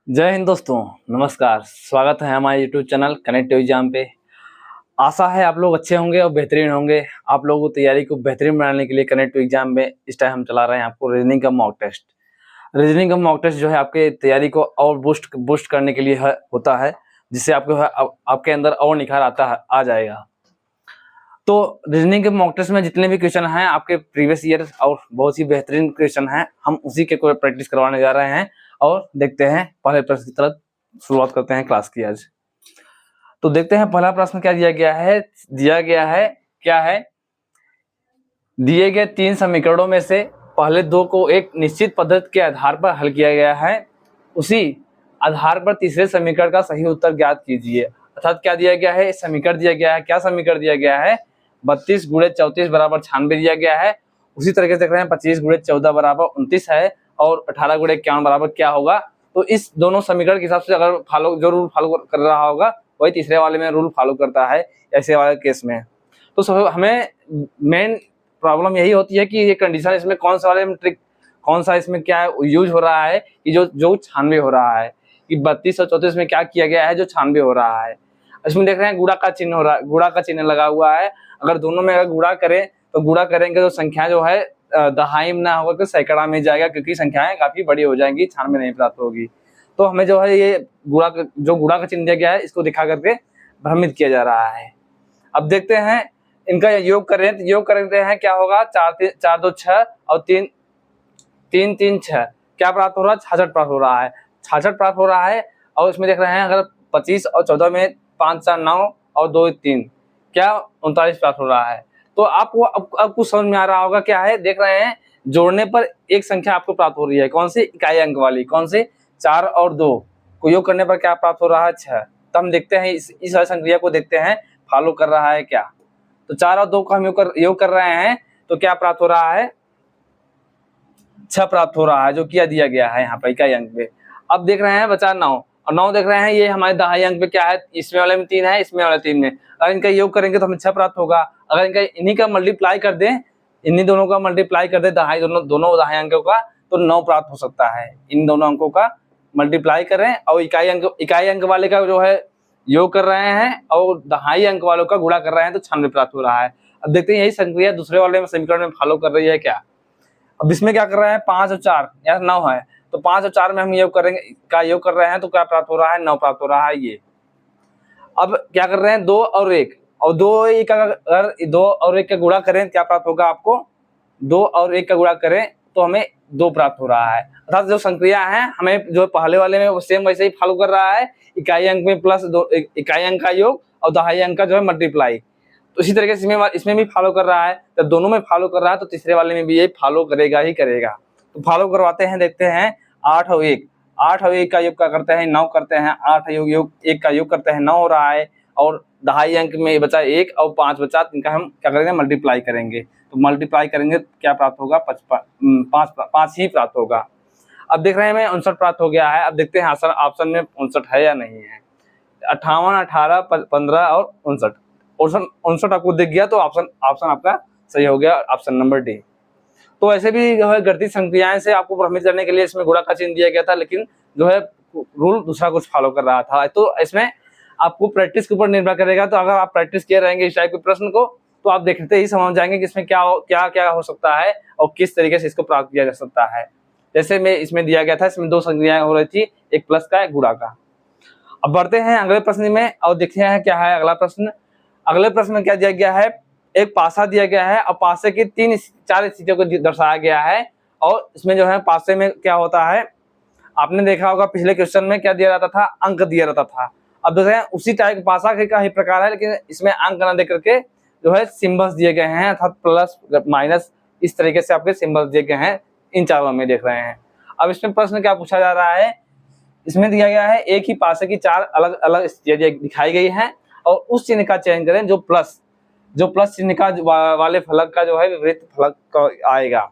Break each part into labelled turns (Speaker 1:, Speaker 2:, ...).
Speaker 1: जय हिंद दोस्तों, नमस्कार। स्वागत है हमारे यूट्यूब चैनल कनेक्ट एग्जाम पे। आशा है आप लोग अच्छे होंगे और बेहतरीन होंगे। आप लोगों को तैयारी को बेहतरीन बनाने के लिए कनेक्ट एग्जाम में इस टाइम हम चला रहे हैं आपको रीजनिंग का मॉक टेस्ट। रीजनिंग का मॉक टेस्ट जो है आपके तैयारी को और बूस्ट करने के लिए होता है, जिससे आपके अंदर और निखार आ जाएगा। तो रीजनिंग के मॉक टेस्ट में जितने भी क्वेश्चन हैं आपके प्रीवियस ईयर और बहुत ही बेहतरीन क्वेश्चन हैं, हम उसी के प्रैक्टिस करवाने जा रहे हैं। और देखते हैं पहले प्रश्न की तरफ शुरुआत करते हैं क्लास की आज। तो देखते हैं पहला प्रश्न क्या दिया गया है। क्या है, दिए गए 3 समीकरणों में से पहले 2 को एक निश्चित पद्धति के आधार पर हल किया गया है। उसी आधार पर तीसरे समीकरण का सही उत्तर ज्ञात कीजिए। अर्थात क्या दिया गया है, समीकरण दिया गया है। क्या समीकरण दिया गया है? 32 × 34 = 96 दिया गया है। उसी तरीके से देख रहे हैं 25 × 14 = 29 है और 18 × 51 बराबर क्या होगा। तो इस दोनों समीकरण के हिसाब से अगर जो रूल फॉलो कर रहा होगा वही तीसरे वाले में रूल फॉलो करता है ऐसे वाले केस में। तो हमें मेन प्रॉब्लम यही होती है कि ये कंडीशन इसमें कौन सा इसमें क्या यूज हो रहा है कि जो 96 हो रहा है, कि 32 और 34 में क्या किया गया है जो 96 हो रहा है। इसमें देख रहे हैं गुणा का चिन्ह हो रहा है, गुणा का चिन्ह लगा हुआ है। अगर दोनों में अगर गुणा करें तो गुणा करेंगे तो संख्या जो है दहाई में ना होकर के सैकड़ा में जाएगा, क्योंकि संख्याएं काफी बड़ी हो जाएंगी, 96 नहीं प्राप्त होगी। तो हमें जो है ये गुणा का चिन्ह दिया गया है इसको दिखा करके भ्रमित किया जा रहा है। अब देखते हैं इनका योग करें तो योग करते हैं क्या होगा। 4 2 6 और 3 3 6 क्या प्राप्त हो रहा है? 66 प्राप्त हो रहा है। 66 प्राप्त हो रहा है। और इसमें देख रहे हैं अगर 25 और 14 में 5 4 9 और 2 3 क्या 39 प्राप्त हो रहा है। तो आपको अब कुछ समझ में आ रहा होगा क्या है। देख रहे हैं जोड़ने पर एक संख्या आपको प्राप्त हो रही है, कौन सी? इकाई अंक वाली। कौन से? 4 और 2 को योग करने पर क्या प्राप्त हो रहा है? 6। तो हम देखते हैं इस संक्रिया को देखते हैं फॉलो कर रहा है क्या। तो 4 और 2 को हम योग कर रहे हैं तो क्या प्राप्त हो रहा है? 6 प्राप्त हो रहा है, जो किया दिया गया है यहाँ पर इकाई अंक पे। अब देख रहे हैं बचा 9 और 9 देख रहे हैं ये हमारे दहाई अंक पे क्या है, इसमें वाले में 3 है, इसमें वाले 3 में। अगर इनका योग करेंगे तो हमें 6 प्राप्त होगा। अगर इनका इन्हीं का मल्टीप्लाई कर दें, इन्हीं दोनों का मल्टीप्लाई कर दे दहाई दोनों दहाई अंकों का, तो 9 प्राप्त हो सकता है। इन दोनों अंकों का मल्टीप्लाई करें और इकाई अंक वाले का जो है योग कर रहे हैं और दहाई अंक वालों का गुणा कर रहे हैं, तो 96 प्राप्त हो रहा है। अब देखते हैं यही संक्रिया दूसरे वाले समीकरण में फॉलो कर रही है क्या। अब इसमें क्या कर रहे हैं, 5 और 4 यार 9 है, तो 5 और 4 में हम योग करेंगे, का योग कर रहे हैं तो क्या प्राप्त हो रहा है? 9 प्राप्त हो रहा है ये। अब क्या कर रहे हैं, 2 और 1 और 2 और 1 का गुणा करें क्या प्राप्त होगा आपको? 2 और 1 का गुणा करें तो हमें 2 प्राप्त हो रहा है। अर्थात जो संक्रिया है हमें जो पहले वाले में सेम वैसे ही फॉलो कर रहा है, इकाई अंक में प्लस इकाई अंक का योग और दहाई अंक का जो है मल्टीप्लाई। तो इसी तरीके से इसमें भी फॉलो कर रहा है। जब दोनों में फॉलो कर रहा है तो तीसरे वाले में भी ये फॉलो करेगा ही करेगा। तो फॉलो करवाते हैं, देखते हैं 8 और 1 का योग क्या करते हैं? 9 करते हैं। 8 योग 1 का योग करते हैं, 9 हो रहा है। और दहाई अंक में बचा 1 और 5 बचा, इनका हम क्या करेंगे? मल्टीप्लाई करेंगे। तो मल्टीप्लाई करेंगे क्या प्राप्त होगा? 5 ही प्राप्त होगा। अब देख रहे हैं हमें 59 प्राप्त हो गया है। अब देखते हैं ऑप्शन में 59 है या नहीं है। 58 18 15 और 59 आपको दिख गया तो ऑप्शन आपका सही हो गया, ऑप्शन नंबर डी। तो ऐसे भी जो है गणितीय संक्रियाएं से आपको भ्रमित करने के लिए इसमें गुणा का चिन्ह दिया गया था, लेकिन जो है रूल दूसरा कुछ फॉलो कर रहा था। तो इसमें आपको प्रैक्टिस के ऊपर निर्भर करेगा। तो अगर आप प्रैक्टिस किए रहेंगे इस टाइप के प्रश्न को तो आप देखते ही समझ जाएंगे कि इसमें क्या हो सकता है और किस तरीके से इसको प्राप्त किया जा सकता है। जैसे में इसमें दिया गया था, इसमें 2 संक्रियाएं हो रही थी, एक प्लस का एक गुणा का। अब बढ़ते हैं अगले प्रश्न में और देखते हैं क्या है अगला प्रश्न। अगले प्रश्न में क्या दिया गया है, एक पासा दिया गया है और पासे की 4 स्थितियों को दर्शाया गया है। और इसमें जो है पासे में क्या होता है, आपने देखा होगा पिछले क्वेश्चन में क्या दिया जाता था, अंक दिया जाता था। अब देख रहे हैं उसी टाइप पासा का ही प्रकार है, लेकिन इसमें अंक ना दे करके जो है सिंबल्स दिए गए हैं, अर्थात प्लस माइनस इस तरीके से आपके सिंबल्स दिए गए हैं इन चारों में देख रहे हैं। अब इसमें प्रश्न क्या पूछा जा रहा है, इसमें दिया गया है एक ही पासे की 4 अलग अलग स्थितियां दिखाई गई हैं और उस चिन्ह का चयन करें जो प्लस चिन्ह का वाले फलक का जो है विपरीत फलक का आएगा।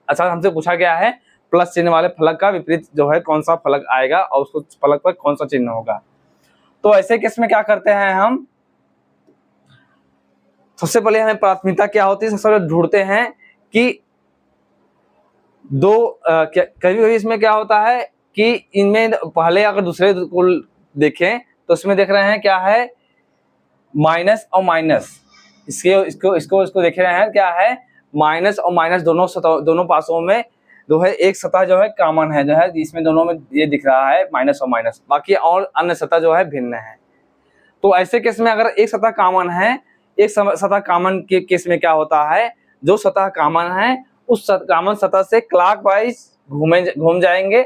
Speaker 1: अच्छा, हमसे पूछा गया है प्लस चिन्ह वाले फलक का विपरीत जो है कौन सा फलक आएगा और उसको फलक पर कौन सा चिन्ह होगा। तो ऐसे केस में क्या करते हैं हम, सबसे पहले हमें प्राथमिकता क्या होती है, सबसे पहले ढूंढते हैं कि कभी कभी इसमें क्या होता है, कि इनमें पहले अगर दूसरे को देखें तो इसमें देख रहे हैं क्या है, माइनस और माइनस, इसको देख रहे हैं क्या है, माइनस और माइनस दोनों पासों में जो है एक सतह जो है कॉमन है, जो है इसमें दोनों में ये दिख रहा है माइनस और माइनस, बाकी और अन्य सतह जो है भिन्न है। तो ऐसे केस में अगर एक सतह कॉमन है, एक सतह कॉमन के केस में क्या होता है, जो सतह कॉमन है उस कॉमन सतह से क्लॉकवाइज घूम जाएंगे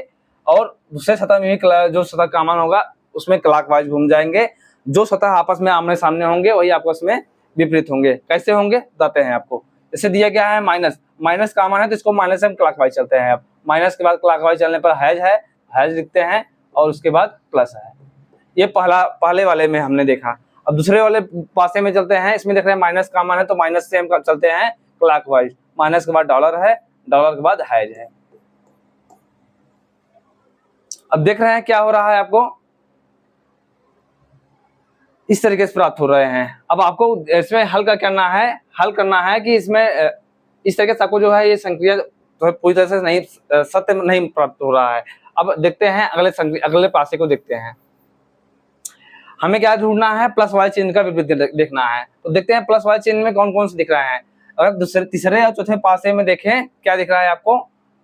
Speaker 1: और दूसरे सतह में भी जो सतह कॉमन होगा उसमें क्लॉकवाइज घूम जाएंगे। जो सतह आपस में आमने सामने होंगे वही आपस में विपरीत होंगे। कैसे होंगे बताते हैं आपको। जैसे दिया गया है माइनस कॉमन है तो इसको माइनस से हम क्लॉकवाइज चलते हैं। अब माइनस के बाद क्लॉकवाइज चलने पर हैज लिखते हैं और उसके बाद प्लस है। ये पहले वाले में हमने देखा। अब दूसरे वाले पासे में चलते हैं। इसमें देख रहे हैं माइनस कॉमन है तो माइनस से हम चलते हैं क्लॉकवाइज। माइनस के बाद डॉलर है, डॉलर के बाद हैज है। अब देख रहे हैं क्या हो रहा है, आपको इस तरीके से प्राप्त हो रहे हैं। अब आपको इसमें हल करना है कि इसमें इस तरीके से आपको जो है ये संक्रिया तो पूरी तरह से नहीं सत्य नहीं प्राप्त हो रहा है। अब देखते हैं अगले पासे को देखते हैं। हमें क्या ढूंढना है, प्लस वाले चिन्ह का विपरीत देखना है। तो देखते हैं प्लस वाले चिन्ह में कौन कौन से दिख रहा है। अगर तीसरे और चौथे पासे में देखें क्या दिख रहा है, आपको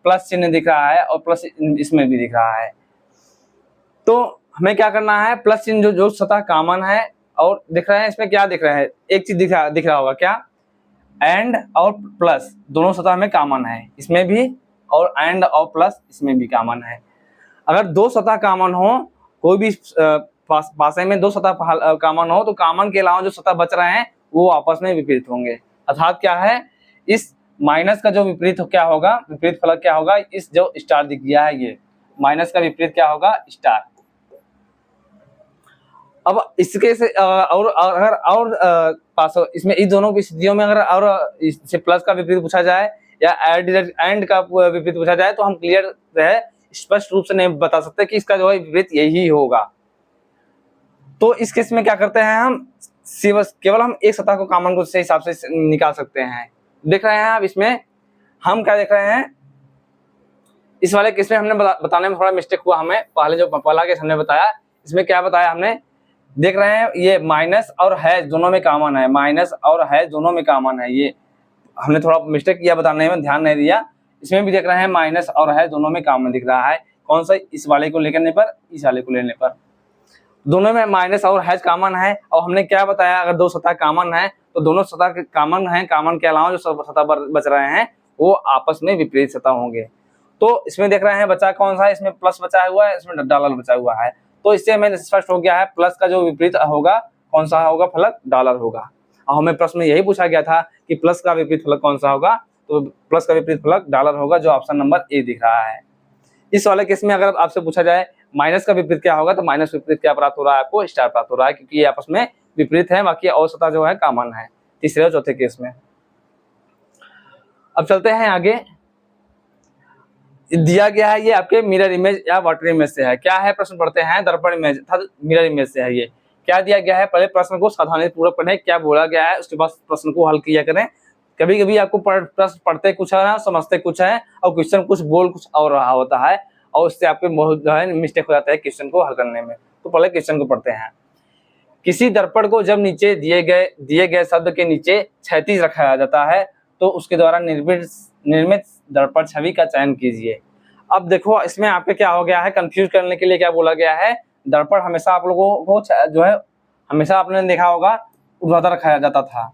Speaker 1: प्लस चिन्ह दिख रहा है और प्लस इसमें भी दिख रहा है। तो हमें क्या करना है, प्लस चिन्ह जो सतह कॉमन है और दिख रहा है, इसमें क्या दिख रहा है, एक चीज दिख रहा होगा क्या, एंड और प्लस दोनों सतह में कॉमन है, इसमें भी, और एंड और प्लस इसमें भी कॉमन है। अगर दो सतह कॉमन हो, कोई भी पासे में दो सतह कॉमन हो तो कॉमन के अलावा जो सतह बच रहे हैं वो आपस में विपरीत होंगे। अर्थात क्या है, इस माइनस का जो विपरीत क्या होगा, विपरीत फलक क्या होगा, इस जो स्टार दिख गया है ये माइनस का विपरीत क्या होगा, स्टार। अब इसके से और अगर और पास इसमें इस दोनों की स्थितियों में अगर और इससे प्लस का विपरीत पूछा जाए या एंड का विपरीत पूछा जाए तो हम क्लियर है स्पष्ट रूप से नहीं बता सकते कि इसका जो है विपरीत यही होगा। तो इस केस में क्या करते हैं, हम केवल हम एक सतह को कॉमन को से हिसाब से निकाल सकते हैं। देख रहे हैं आप, इसमें हम क्या देख रहे हैं, इस वाले केस में हमने बताने में थोड़ा मिस्टेक हुआ। हमें पहले जो पहला केस हमने बताया, इसमें क्या बताया हमने, देख रहे हैं ये माइनस और हैज दोनों में कॉमन है, माइनस और हैज दोनों में कॉमन है। ये हमने थोड़ा मिस्टेक किया, बताने में ध्यान नहीं दिया। इसमें भी देख रहे हैं माइनस और हैज दोनों में कॉमन दिख रहा है। कौन सा, इस वाले को लेने पर, इस वाले को लेने पर दोनों में माइनस और हैज कॉमन है। और हमने क्या बताया, अगर दो सतह कॉमन है तो दोनों सतह कॉमन है, कॉमन के अलावा जो सतह बच रहे हैं वो आपस में विपरीत सतह होंगे। तो इसमें देख रहे हैं बचा कौन सा है, इसमें प्लस बचा हुआ है, इसमें डॉलर बचा हुआ है। तो इससे हमें स्पष्ट हो गया है प्लस का जो विपरीत होगा कौन सा होगा, फलक डॉलर होगा। और हमें प्रश्न में यही पूछा गया था कि प्लस का विपरीत फलक कौन सा होगा, तो प्लस का विपरीत फलक डॉलर होगा, जो ऑप्शन नंबर ए दिख रहा है। इस वाले केस में अगर आपसे पूछा जाए माइनस का विपरीत क्या होगा, तो माइनस विपरीत क्या प्राप्त हो रहा है, आपको स्टार प्राप्त हो रहा है, क्योंकि ये आपस में विपरीत है, बाकी और सतह जो है कॉमन है तीसरे और चौथे केस में। अब चलते हैं आगे। दिया गया है ये आपके मिरर इमेज या वाटर इमेज से है। क्या है, प्रश्न पढ़ते हैं, दर्पण इमेज अर्थात मिरर इमेज से है। ये क्या दिया गया है, पहले प्रश्न को सावधानीपूर्वक पढ़ें, क्या बोला गया है, उसके बाद प्रश्न को हल किया करें। कभी कभी आपको प्रश्न पढ़ते कुछ है, समझते कुछ है, और क्वेश्चन कुछ और रहा होता है, और उससे आपके बहुत जो है मिस्टेक हो जाता है क्वेश्चन को हल करने में। तो पहले क्वेश्चन को पढ़ते हैं। किसी दर्पण को जब नीचे दिए गए शब्द के नीचे क्षैतिज रखा जाता है तो उसके द्वारा निर्मित दर्पण छवि का चयन कीजिए। अब देखो, इसमें आपके क्या हो गया है, कंफ्यूज करने के लिए क्या बोला गया है, दर्पण हमेशा आप लोगों को जो है हमेशा आपने देखा होगा ऊर्ध्वाधर रखा जाता था,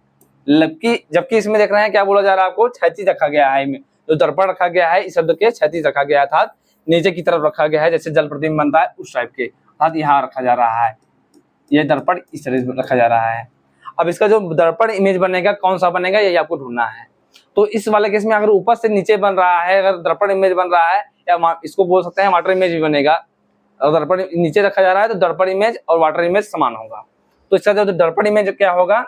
Speaker 1: जबकि इसमें देख रहे हैं क्या बोला जा रहा है, आपको क्षैतिज रखा गया है। जो दर्पण रखा गया है इस शब्द के क्षैतिज रखा गया था, नीचे की तरफ रखा गया है, जैसे जल प्रतिबिंब बनता है उस टाइप के, अर्थात यहाँ रखा जा रहा है। ये दर्पण इस तरह से रखा जा रहा है। अब इसका जो दर्पण इमेज बनेगा कौन सा बनेगा, यही आपको ढूंढना है। तो इस वाले केस में अगर ऊपर से नीचे बन रहा है, अगर दर्पण इमेज बन रहा है, या इसको बोल सकते हैं वाटर इमेज भी बनेगा। अगर दर्पण नीचे रखा जा रहा है तो दर्पण इमेज और वाटर इमेज समान होगा। तो इसका जो दर्पण इमेज क्या होगा,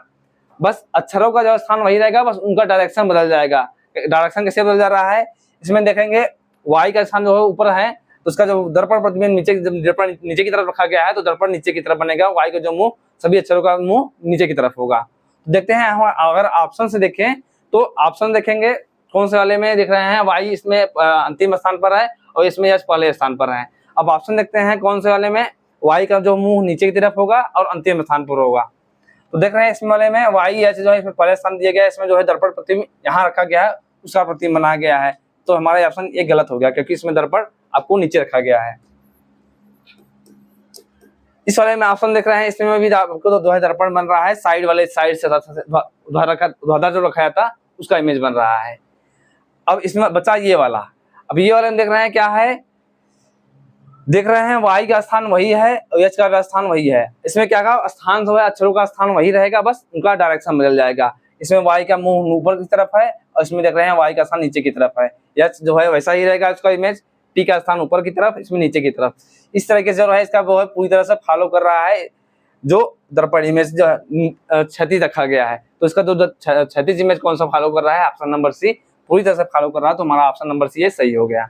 Speaker 1: बस अक्षरों का जो स्थान वही रहेगा, बस उनका डायरेक्शन बदल जाएगा। डायरेक्शन कैसे बदल जा रहा है, इसमें देखेंगे वाई का स्थान जो है ऊपर है, तो उसका जो दर्पण प्रतिबिंब दर्पण नीचे की तरफ रखा गया है तो दर्पण नीचे की तरफ बनेगा। वाई का जो मुंह, सभी अक्षरों का मुंह नीचे की तरफ होगा। देखते हैं अगर ऑप्शन से देखें तो ऑप्शन देखेंगे कौन से वाले में दिख रहे हैं, वाई इसमें अंतिम स्थान पर है और इसमें यश पहले स्थान पर है। अब ऑप्शन देखते हैं कौन से वाले में y का जो मुंह नीचे की तरफ होगा और अंतिम स्थान पर होगा। तो देख रहे हैं इसमें वाले में YH जो है इसमें पहले स्थान दिया गया है, इसमें जो है दर्पण प्रतिबिंब यहाँ रखा गया है, उसका प्रतिबिंब बनाया गया है। तो हमारा ऑप्शन ये गलत हो गया क्योंकि इसमें दर्पण आपको नीचे रखा गया है। इस वाले में ऑप्शन देख रहे हैं, इसमें भी आपको तो दर्पण बन रहा है, साइड वाले साइड से ध्रुवाधर जो रखा था उसका इमेज बन रहा है। अब इसमें बचा ये वाला, अब ये वाले में देख रहे हैं क्या है, देख रहे हैं y का स्थान वही है और h का स्थान वही है। इसमें क्या कहा, स्थान जो है अक्षरों का स्थान वही रहेगा, बस उनका डायरेक्शन बदल जाएगा। इसमें y का मुंह ऊपर की तरफ है और इसमें देख रहे हैं y का स्थान नीचे की तरफ है। h जो है वैसा ही रहेगा उसका इमेज, t का स्थान ऊपर की तरफ, इसमें नीचे की तरफ। इस तरीके से जो है इसका वो है पूरी तरह से फॉलो कर रहा है जो दर्पण इमेज जो क्षैतिज रखा गया है। तो इसका जो क्षैतिज इमेज कौन सा फॉलो कर रहा है, ऑप्शन नंबर सी पूरी तरह से फॉलो कर रहा है। तो हमारा ऑप्शन नंबर सी सही हो गया।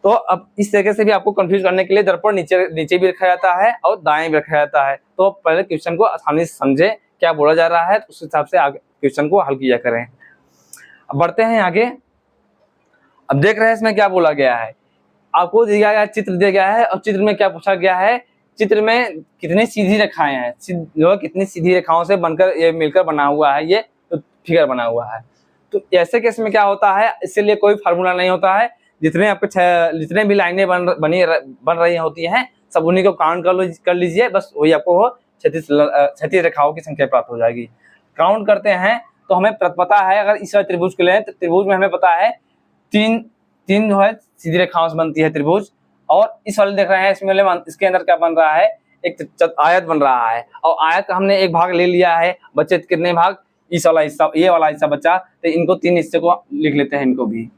Speaker 1: तो अब इस तरीके से भी आपको कंफ्यूज करने के लिए दर्पण नीचे भी रखा जाता है और दाएं भी रखा जाता है। तो पहले क्वेश्चन को आसानी से समझे क्या बोला जा रहा है, तो उस हिसाब से आगे क्वेश्चन को हल किया करें। अब बढ़ते हैं आगे। अब देख रहे हैं इसमें क्या बोला गया है, आपको दिया गया चित्र दिया गया है और चित्र में क्या पूछा गया है, चित्र में कितनी सीधी रेखाएं हैं, जो कितनी सीधी रेखाओं से बनकर ये मिलकर बना हुआ है, ये तो फिगर बना हुआ है। तो ऐसे केस में क्या होता है, इसके लिए कोई फार्मूला नहीं होता है। जितने भी लाइनें बन रही होती हैं सब उन्हीं को काउंट कर लीजिए, बस वही आपको क्षैतिज रेखाओं की संख्या प्राप्त हो जाएगी। काउंट करते हैं तो हमें पता है, अगर इस त्रिभुज के लिए तो त्रिभुज में हमें पता है तीन जो है सीधी रेखाओं से बनती है त्रिभुज। और इस वाले देख रहे हैं इसमें इसके अंदर क्या बन रहा है, एक आयत बन रहा है और आयत का हमने एक भाग ले लिया है, बचे कितने भाग, इस वाला हिस्सा, ये वाला हिस्सा बचा, तो इनको 3 हिस्से को लिख लेते हैं इनको भी।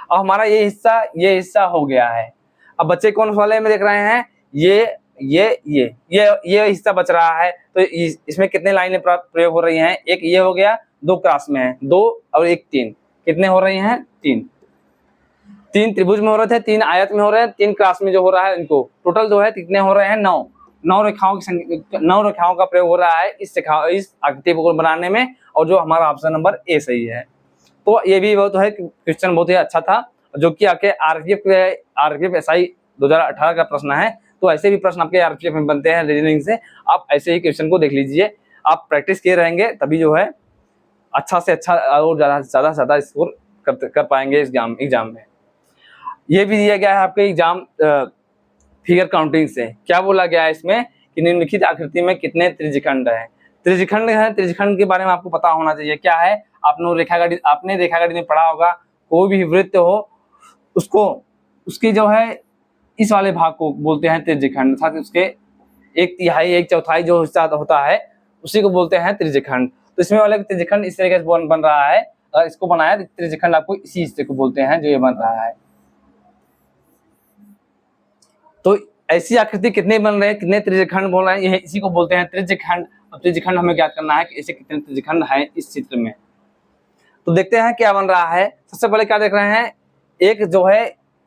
Speaker 1: अब हमारा ये हिस्सा हो गया है। अब बच्चे कौन वाले में देख रहे हैं, ये हिस्सा बच रहा है। तो इसमें कितने लाइनें प्रयोग हो रही हैं, एक ये हो गया, 2 क्रॉस में है, 2 और 1 3, कितने हो रही हैं, 3 त्रिभुज में हो रहे थे, 3 आयत में हो रहे हैं, 3 क्रॉस में जो हो रहा है इनको टोटल जो है कितने हो रहे हैं, 9 रेखाओं की संख्या, 9 रेखाओं का प्रयोग हो रहा है इस आकृति को बनाने में। और जो हमारा ऑप्शन नंबर ए सही है। तो ये भी बहुत है क्वेश्चन बहुत ही अच्छा था, जो कि आपके आरपीएफ एसआई 2018 का प्रश्न है। तो ऐसे भी प्रश्न आपके आरपीएफ में बनते हैं रीजनिंग से, आप ऐसे ही क्वेश्चन को देख लीजिए। आप प्रैक्टिस किए रहेंगे तभी जो है अच्छा से अच्छा और ज्यादा स्कोर कर पाएंगे एग्जाम में। ये भी दिया गया है आपके एग्जाम फिगर काउंटिंग से। क्या बोला गया है इसमें कि निम्नलिखित आकृति में कितने त्रिज्यखंड है। त्रिज्यखंड के बारे में आपको पता होना चाहिए। क्या है, आपने रेखागणित में पढ़ा होगा, कोई भी वृत्त हो उसकी जो है इस वाले भाग को बोलते हैं त्रिज्यखंड, साथ ही उसके 1/3 1/4 जो हिस्सा होता है उसी को बोलते हैं त्रिज्यखंड। तो इसमें वाले त्रिज्यखंड इस तरीके से बन रहा है, अगर इसको बनाया तो त्रिज्यखंड आपको इसी हिस्से को बोलते हैं जो ये बन रहा है। तो ऐसी आकृति कितने बन रहे हैं, कितने त्रिज्यखंड बोल रहे हैं, इसी को बोलते हैं त्रिज्यखंड। अब त्रिज्यखंड हमें ज्ञात करना है कि ऐसे कितने त्रिज्यखंड है इस चित्र में। तो देखते हैं क्या बन रहा है। सबसे पहले क्या देख रहे हैं,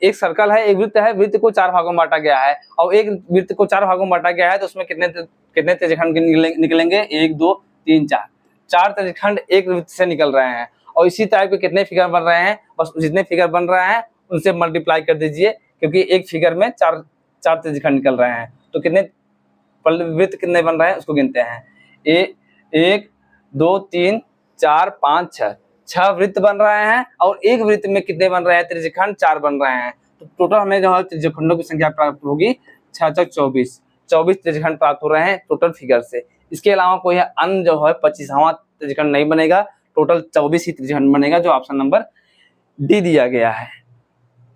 Speaker 1: एक सर्कल है, एक वृत्त है, वृत्त को 4 भागों में बांटा गया है और एक वृत्त को 4 भागों में बांटा गया है। तो उसमें कितने त्रिज्यखंड निकलेंगे, 1 2 3 4 त्रिज्यखंड एक वृत्त से निकल रहे हैं। और इसी टाइप के कितने फिगर बन रहे हैं, बस जितने फिगर बन रहे हैं उनसे मल्टीप्लाई कर दीजिए, क्योंकि एक फिगर में 4 त्रिज्यखंड निकल रहे हैं। तो कितने वृत्त कितने बन रहे हैं उसको गिनते हैं, 1 2 3 4 5 6 वृत्त बन रहे हैं और एक वृत्त में कितने बन रहे हैं, त्रिज्यखंड 4 बन रहे हैं। तो टोटल हमें जो है त्रिज्यखंडों की संख्या प्राप्त होगी 6 6 24 त्रिज्यखंड प्राप्त हो रहे हैं टोटल फिगर से। इसके अलावा कोई अन्य जो है 25वां त्रिज्यखंड नहीं बनेगा, टोटल 24 ही त्रिज्यखंड बनेगा, जो ऑप्शन नंबर डी दिया गया है।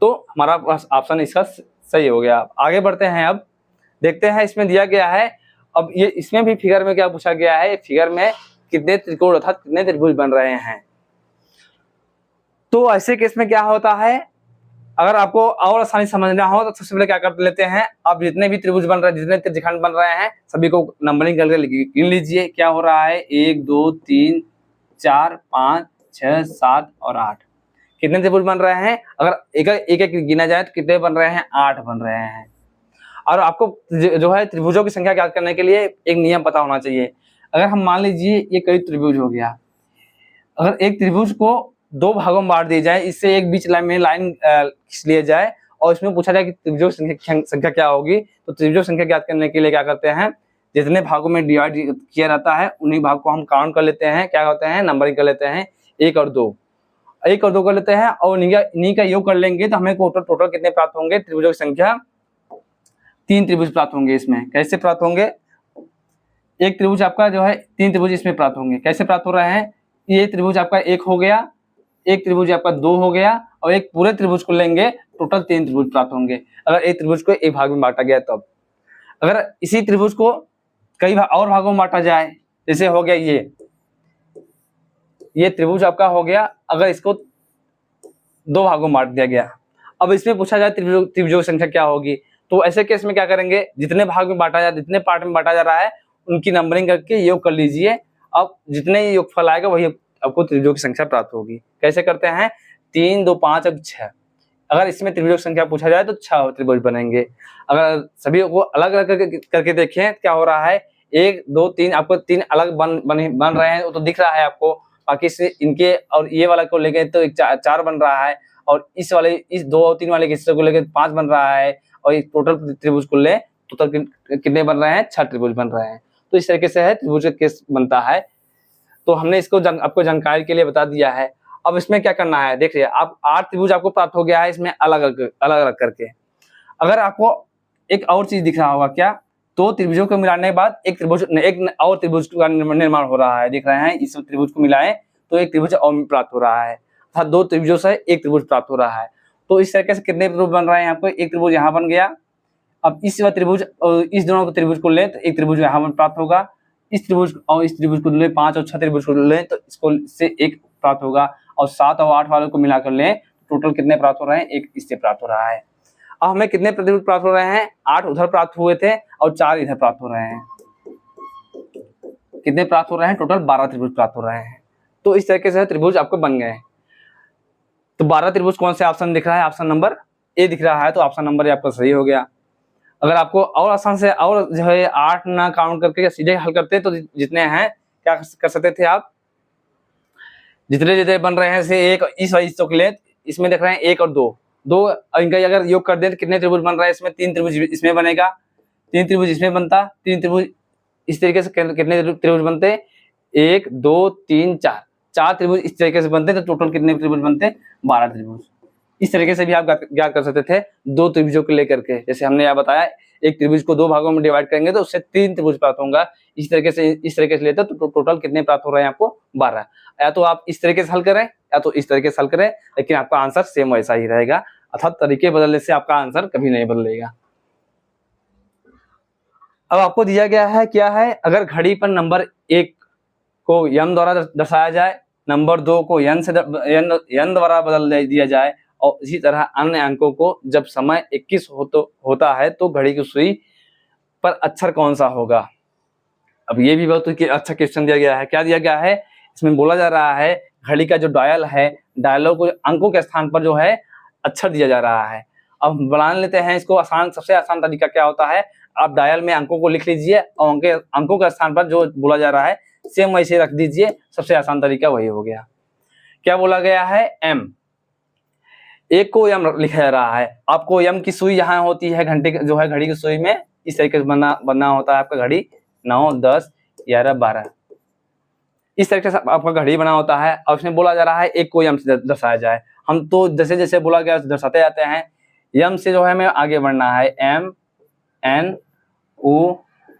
Speaker 1: तो हमारा ऑप्शन इसका सही हो गया। आगे बढ़ते हैं, अब देखते हैं इसमें दिया गया है। अब ये इसमें भी फिगर में क्या पूछा गया है, फिगर में कितने त्रिकोण अर्थात कितने त्रिभुज बन रहे हैं। तो ऐसे केस में क्या होता है, अगर आपको और आसानी समझना हो तो सबसे पहले क्या कर लेते हैं, आप जितने भी त्रिभुज बन रहे हैं, जितने त्रिज्यखंड बन रहे हैं सभी को नंबरिंग करके गिन लीजिए। क्या हो रहा है, 1 2 3 4 5 6 7 और 8 कितने त्रिभुज बन रहे हैं। अगर एक गिना जाए तो कितने बन रहे हैं, 8 बन रहे हैं। और आपको जो है त्रिभुजों की संख्या ज्ञात करने के लिए एक नियम पता होना चाहिए। अगर हम मान लीजिए ये कोई त्रिभुज हो गया, अगर एक त्रिभुज को 2 भागों में बांट दिया जाए, इससे एक बीच में लाइन खींच लिया जाए और इसमें पूछा जाए कि त्रिभुजों की संख्या क्या होगी, तो त्रिभुजों की संख्या ज्ञात करने के लिए क्या करते हैं, जितने भागों में डिवाइड किया जाता है उन्हीं भाग को हम काउंट कर लेते हैं, क्या होते हैं, नंबरिंग कर लेते हैं, 1 और 2, 1 और 2 कर लेते हैं और इन्हीं का योग कर लेंगे तो हमें टोटल कितने प्राप्त होंगे, त्रिभुजों की संख्या 3 त्रिभुज प्राप्त होंगे। इसमें कैसे प्राप्त होंगे, एक त्रिभुज आपका जो है 3 त्रिभुज इसमें प्राप्त होंगे। कैसे प्राप्त हो रहे हैं, ये त्रिभुज आपका 1 हो गया, एक त्रिभुज आपका 2 हो गया और एक पूरे त्रिभुज को लेंगे, टोटल 3 त्रिभुज प्राप्त होंगे। अगर एक त्रिभुज को एक भाग में बांटा गया तब, अगर इसी त्रिभुज को कई और भागों में बांटा जाए, जैसे हो गया ये त्रिभुज आपका हो गया, अगर इसको 2 भागों में बांट दिया गया, अब इसमें पूछा जाए त्रिभुजों की संख्या क्या होगी, तो ऐसे केस में क्या करेंगे, जितने भाग में बांटा जा, जितने पार्ट में बांटा जा रहा है उनकी नंबरिंग करके योग कर लीजिए। अब जितने योगफल आएगा वही आपको त्रिभुजों की संख्या प्राप्त होगी। कैसे करते हैं, 3, 2, 5 और 6, अगर इसमें त्रिभुजों की संख्या पूछा जाए तो 6 त्रिभुज बनेंगे। अगर सभी को अलग अलग करके देखें क्या हो रहा है, 1, 2, 3 आपको 3 अलग बन रहे हैं, वो तो दिख रहा है आपको, बाकी से इनके और ये वाला को लेके तो 4 बन रहा है, और इस वाले इस 2 और 3 वाले हिस्से को लेके 5 बन रहा है, और इस टोटल त्रिभुज को ले टोटल कितने बन रहे हैं, 6 त्रिभुज बन रहे हैं। तो इस तरीके से है त्रिभुज का केस बनता है। तो हमने इसको आपको जानकारी के लिए बता दिया है। अब इसमें क्या करना है, देखिए आप 8 त्रिभुज आपको प्राप्त हो गया है इसमें अलग अलग करके। अगर आपको एक और चीज दिख रहा होगा क्या, तो त्रिभुजों को मिलाने के बाद एक और त्रिभुज का निर्माण हो रहा है, दिख रहे हैं, इस त्रिभुज को मिलाएं तो एक त्रिभुज और प्राप्त हो रहा है, अर्थात 2 त्रिभुजों से एक त्रिभुज प्राप्त हो रहा है। तो इस तरीके से कितने त्रिभुज बन रहे हैं आपको, एक त्रिभुज यहाँ बन गया। अब इस त्रिभुज और इस दोनों त्रिभुज को लें तो एक त्रिभुज यहाँ पर प्राप्त होगा, इस त्रिभुज और इस त्रिभुज को लें, 5 और 6 त्रिभुज को लें तो इसको से एक प्राप्त होगा, और 7 और 8 वालों को मिलाकर लें टोटल कितने प्राप्त हो रहे हैं, एक इससे प्राप्त हो रहा है। अब हमें कितने त्रिभुज प्राप्त हो रहे हैं, 8 उधर प्राप्त हुए थे और 4 इधर प्राप्त हो रहे हैं, कितने प्राप्त हो रहे हैं, टोटल 12 त्रिभुज प्राप्त हो रहे हैं। तो इस तरीके से त्रिभुज आपको बन गए। तो 12 त्रिभुज कौन से ऑप्शन दिख रहा है, ऑप्शन नंबर ए दिख रहा है, तो ऑप्शन नंबर ए आपका सही हो गया। अगर आपको और आसान से और जो है 8 ना काउंट करके सीधे हल करते तो जितने हैं क्या कर सकते थे आप, जितने बन रहे हैं से एक इस के लिए, इसमें देख रहे हैं 1 और 2 इनका अगर योग कर दें तो कितने त्रिभुज बन रहा है, इसमें 3 त्रिभुज इसमें बनेगा, 3 त्रिभुज इसमें बनता, 3 त्रिभुज इस तरीके से कितने त्रिभुज बनते, 1, 2, 3, 4 त्रिभुज इस तरीके से बनते, तो टोटल कितने त्रिभुज बनते, 12 त्रिभुज। इस तरीके से भी आप क्या कर सकते थे, 2 त्रिभुजों को लेकर के, जैसे हमने यहाँ बताया एक त्रिभुज को 2 भागों में डिवाइड करेंगे तो उससे 3 त्रिभुज प्राप्त होगा। इस तरीके से लेते तो टोटल कितने प्राप्त हो रहे हैं आपको, 12। या तो आप इस तरीके से हल करें या तो इस तरीके से हल करें, लेकिन आपका आंसर सेम वैसा ही रहेगा, अर्थात तरीके बदलने से आपका आंसर कभी नहीं बदलेगा। अब आपको दिया गया है क्या है, अगर घड़ी पर नंबर 1 को m द्वारा दर्शाया जाए, नंबर 2 को n द्वारा बदल दिया जाए, और इसी तरह अन्य अंकों को जब समय 21 होता है तो घड़ी की सुई पर अक्षर कौन सा होगा। अब ये भी बहुत अच्छा क्वेश्चन दिया गया है। क्या दिया गया है, इसमें बोला जा रहा है घड़ी का जो डायल है, डायलों को अंकों के स्थान पर जो है अक्षर दिया जा रहा है। अब बना लेते हैं इसको आसान, सबसे आसान तरीका क्या होता है, आप डायल में अंकों को लिख लीजिए और अंकों के स्थान पर जो बोला जा रहा है सेम वैसे रख दीजिए, सबसे आसान तरीका वही हो गया। क्या बोला गया है, m, 1 को m लिखा जा रहा है, आपको m की सुई यहाँ होती है घंटे जो है घड़ी की सुई में, इस तरीके से बनना होता है आपका घड़ी 9, 10, 11, 12 इस तरीके से आपका घड़ी बना होता है। और उसमें बोला जा रहा है 1 को m से दर्शाया जाए, हम तो जैसे जैसे बोला गया दर्शाते जाते हैं। m से जो है हमें आगे बढ़ना है, m, n, o,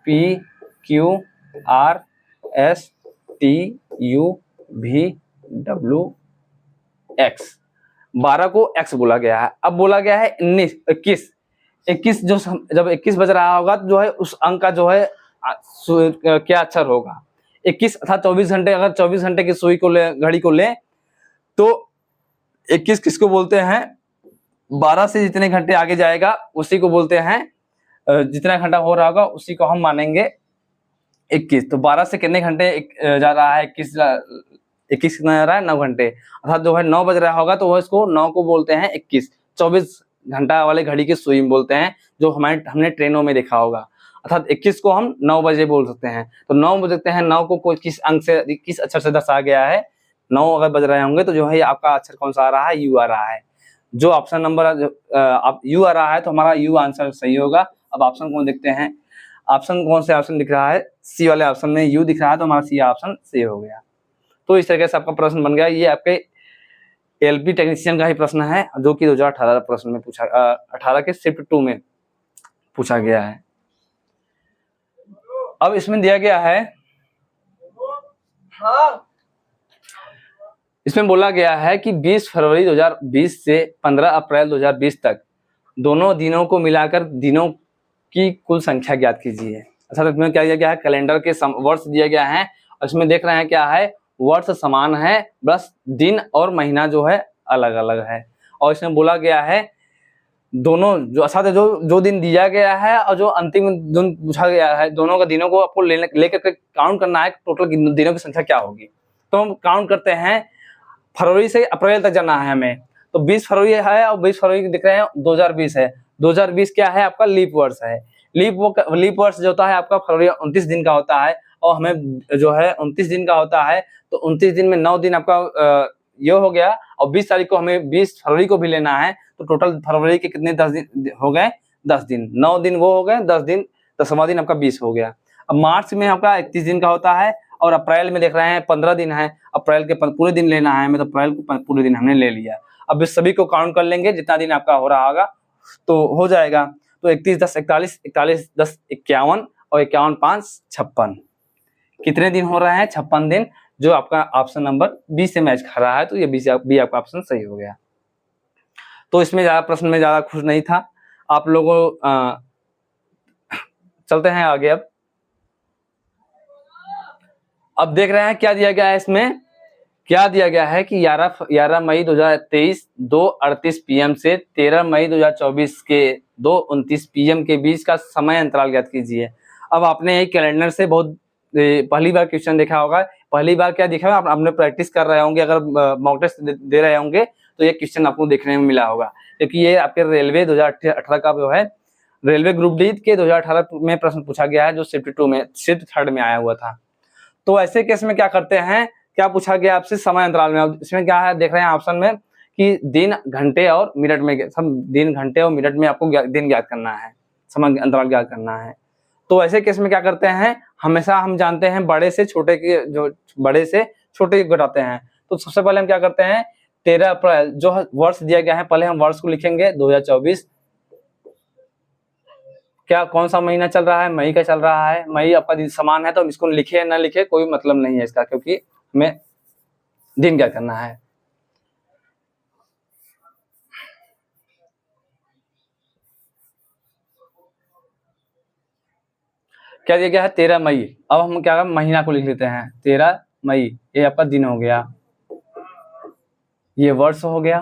Speaker 1: p, q, r, s, t, u, v, w, x, 12 को x बोला गया है। अब बोला गया है 21 जो जब 21 बज रहा होगा तो जो है उस अंक का जो है क्या अक्षर होगा, 21 अर्थात 24 घंटे, अगर 24 घंटे की सुई को ले, घड़ी को लें तो 21 किसको बोलते हैं, 12 से जितने घंटे आगे जाएगा उसी को बोलते हैं, जितना घंटा हो रहा होगा उसी को हम मानेंगे 21। तो 12 से कितने घंटे जा रहा है, 21 कितना जा रहा है, 9 घंटे, अर्थात जो है 9 बज रहा होगा तो वो इसको 9 को बोलते हैं 21। 24 घंटा वाले घड़ी की सुई बोलते हैं, जो हमने ट्रेनों में देखा होगा, अर्थात 21 को हम 9 बजे बोल सकते हैं। तो 9 बजते हैं, 9 को कोई किस अंक से, किस अक्षर से दर्शाया गया है, 9 अगर बज रहे होंगे तो जो है आपका अक्षर कौन सा आ रहा है, यू आ रहा है। जो ऑप्शन नंबर आप यू आ रहा है तो हमारा यू आंसर सही होगा। अब ऑप्शन कौन देखते हैं, ऑप्शन कौन से ऑप्शन दिख रहा है, सी वाले ऑप्शन में यू दिख रहा है तो हमारा सी ऑप्शन सही हो गया। तो इस तरीके से आपका प्रश्न बन गया। ये आपके एलपी टेक्नीशियन का ही प्रश्न है जो कि 2018 प्रश्न में पूछा 18 के शिफ्ट 2 में पूछा गया है। अब इसमें दिया गया है, इसमें बोला गया है कि 20 फरवरी 2020 से 15 अप्रैल 2020 तक दोनों दिनों को मिलाकर दिनों की कुल संख्या ज्ञात कीजिए। अर्थात इसमें क्या दिया गया है, कैलेंडर के वर्ष दिया गया है और इसमें देख रहे हैं क्या है, वर्ष समान है बस दिन और महीना जो है अलग अलग है। और इसमें बोला गया है दोनों जो अर्थात जो दिन दिया गया है और जो अंतिम दिन पूछा गया है, दोनों का दिनों को आपको लेकर के काउंट करना है, टोटल दिनों की संख्या क्या होगी। तो हम काउंट करते हैं, फरवरी से अप्रैल तक जाना है हमें, तो 20 फरवरी है और 20 फरवरी दिख रहे हैं 2020 है। 2020 क्या है आपका लीप वर्ष है। लीप वर्ष जो होता है आपका फरवरी 29 दिन का होता है और हमें जो है 29 दिन का होता है, तो 29 दिन में 9 दिन आपका ये हो गया और 20 तारीख को हमें 20 फरवरी को भी लेना है, तो टोटल फरवरी के कितने 10 दिन हो गए, 10 दिन, 9 दिन वो हो गए, 10 दिन, 10वां दिन आपका 20 हो गया। अब मार्च में आपका 31 दिन का होता है और अप्रैल में देख रहे हैं 15 दिन है, अप्रैल के पूरे दिन लेना है हमें, तो अप्रैल के पूरे दिन हमने ले लिया। अब इस सभी को काउंट कर लेंगे, जितना दिन आपका हो रहा होगा तो हो जाएगा। तो 31 10 41, 41 10 51 और 51 5 56, कितने दिन हो रहे हैं, 56 दिन, जो आपका ऑप्शन नंबर बी से मैच कर रहा है। तो ये बी आपका ऑप्शन सही हो गया। तो इसमें ज्यादा प्रश्न में ज्यादा खुश नहीं था आप लोगों। चलते हैं आगे। अब देख रहे हैं क्या दिया गया है, इसमें क्या दिया गया है कि 11 मई 2023 2:38 PM से 13 मई 2024 के 2:29 PM के बीच का समय अंतराल ज्ञात कीजिए। अब आपने एक कैलेंडर से बहुत पहली बार क्वेश्चन देखा होगा, पहली बार क्या देखा होगा, आपने प्रैक्टिस कर रहे होंगे, अगर मॉक टेस्ट दे रहे होंगे तो ये क्वेश्चन आपको देखने में मिला होगा, क्योंकि ये आपके रेलवे 2018 का जो है रेलवे ग्रुप डी के 2018 में प्रश्न पूछा गया है, जो शिफ्ट 2 में शिफ्ट 3 में आया हुआ था। तो ऐसे केस में क्या करते हैं, क्या पूछा गया आपसे समय अंतराल में, इसमें क्या है देख रहे हैं ऑप्शन में कि दिन घंटे और मिनट में, सब दिन घंटे और मिनट में आपको दिन ज्ञात करना है, समय अंतराल ज्ञात करना है। तो ऐसे केस में क्या करते हैं, हमेशा हम जानते हैं बड़े से छोटे के, जो बड़े से छोटे घटाते हैं। तो सबसे पहले हम क्या करते हैं, 13 अप्रैल जो वर्ष दिया गया है, पहले हम वर्ष को लिखेंगे 2024, क्या कौन सा महीना चल रहा है, मई का चल रहा है, मई आपका दिन समान है, तो हम इसको लिखे ना लिखे कोई मतलब नहीं है इसका, क्योंकि हमें दिन क्या करना है। क्या दिया गया है, 13 मई। अब हम क्या महीना को लिख लेते हैं, 13 मई ये आपका दिन हो गया, ये वर्ष हो गया।